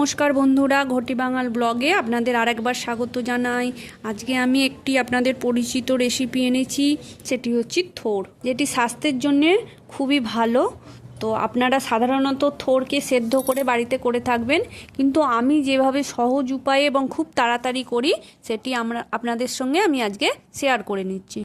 নমস্কার বন্ধুরা, ঘটি বাঙাল ব্লগে আপনাদের আরেকবার স্বাগত জানাই। আজকে আমি একটি আপনাদের পরিচিত রেসিপি এনেছি, সেটি হচ্ছে থোড়, যেটি স্বাস্থ্যের জন্য খুবই ভালো। তো আপনারা সাধারণত থোড়কে সেদ্ধ করে বাড়িতে করে থাকবেন, কিন্তু আমি যেভাবে সহজ উপায়ে এবং খুব তাড়াতাড়ি করি সেটি আপনাদের সঙ্গে আমি আজকে শেয়ার করে নিচ্ছি।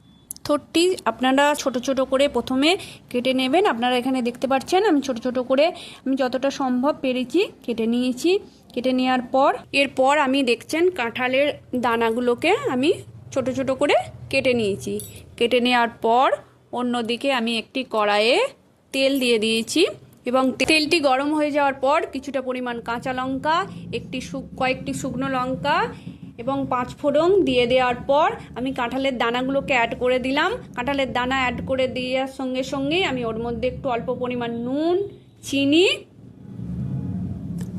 থোড়টি আপনারা ছোট ছোট করে প্রথমে কেটে নেবেন। আপনারা এখানে দেখতে পাচ্ছেন আমি ছোট ছোট করে আমি যতটা সম্ভব পেরেছি কেটে নিয়েছি। কেটে নেওয়ার পর এরপর আমি দেখছেন কাঁঠালের দানাগুলোকে আমি ছোট ছোট করে কেটে নিয়েছি। কেটে নেওয়ার পর অন্যদিকে আমি একটি কড়াইয়ে তেল দিয়ে দিয়েছি এবং তেলটি গরম হয়ে যাওয়ার পর কিছুটা পরিমাণ কাঁচা লঙ্কা, কয়েকটি শুকনো লঙ্কা এবং 5 ফোড়ন দিয়ে দেওয়ার পর আমি কাঁঠালের দানাগুলোকে অ্যাড করে দিলাম। কাঁঠালের দানা অ্যাড করে দেওয়ার সঙ্গে সঙ্গেই আমি ওর মধ্যে একটু অল্প পরিমাণ নুন, চিনি,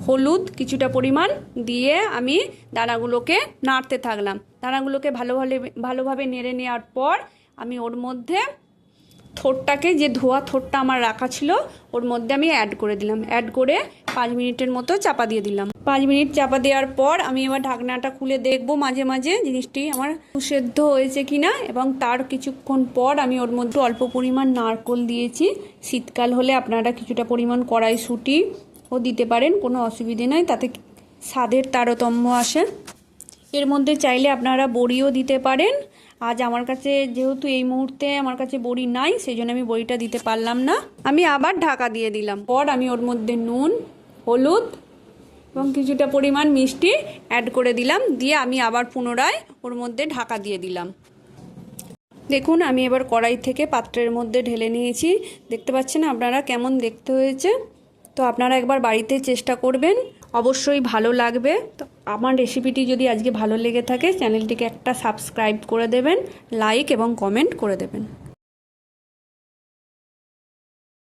হলুদ কিছুটা পরিমাণ দিয়ে আমি দানাগুলোকে নাড়তে থাকলাম। দানাগুলোকে ভালোভাবে নেড়ে নেওয়ার পর আমি ওর মধ্যে থোড়টাকে, যে ধোয়া থোড়টা আমার রাখা ছিল, ওর মধ্যে আমি অ্যাড করে দিলাম। অ্যাড করে 5 মিনিটের মতো চাপা দিয়ে দিলাম। 5 মিনিট চাপা দেওয়ার পর আমি এবার ঢাকনাটা খুলে দেখবো মাঝে মাঝে জিনিসটি আমার সেদ্ধ হয়েছে কিনা, এবং তার কিছুক্ষণ পর আমি ওর মধ্যে অল্প পরিমাণ নারকেল দিয়েছি। শীতকাল হলে আপনারা কিছুটা পরিমাণ কড়াইশুঁটিও দিতে পারেন, কোনো অসুবিধে নয়, তাতে স্বাদের তারতম্য আসে। এর মধ্যে চাইলে আপনারা বড়িও দিতে পারেন। আজ আমার কাছে যেহেতু এই মুহূর্তে আমার কাছে বড়ি নাই, সেই জন্য আমি বড়িটা দিতে পারলাম না। আমি আবার ঢাকা দিয়ে দিলাম। পর আমি ওর মধ্যে নুন, হলুদ এবং কিছুটা পরিমাণ মিষ্টি অ্যাড করে দিলাম। দিয়ে আমি আবার পুনরায় ওর মধ্যে ঢাকা দিয়ে দিলাম। দেখুন আমি এবার কড়াই থেকে পাত্রের মধ্যে ঢেলে নিয়েছি। দেখতে পাচ্ছেন আপনারা কেমন দেখতে হয়েছে। তো আপনারা একবার বাড়িতে চেষ্টা করবেন, অবশ্যই ভালো লাগবে। তো আমার রেসিপিটি যদি আজকে ভালো লেগে থাকে চ্যানেলটিকে একটা সাবস্ক্রাইব করে দেবেন, লাইক এবং কমেন্ট করে দেবেন।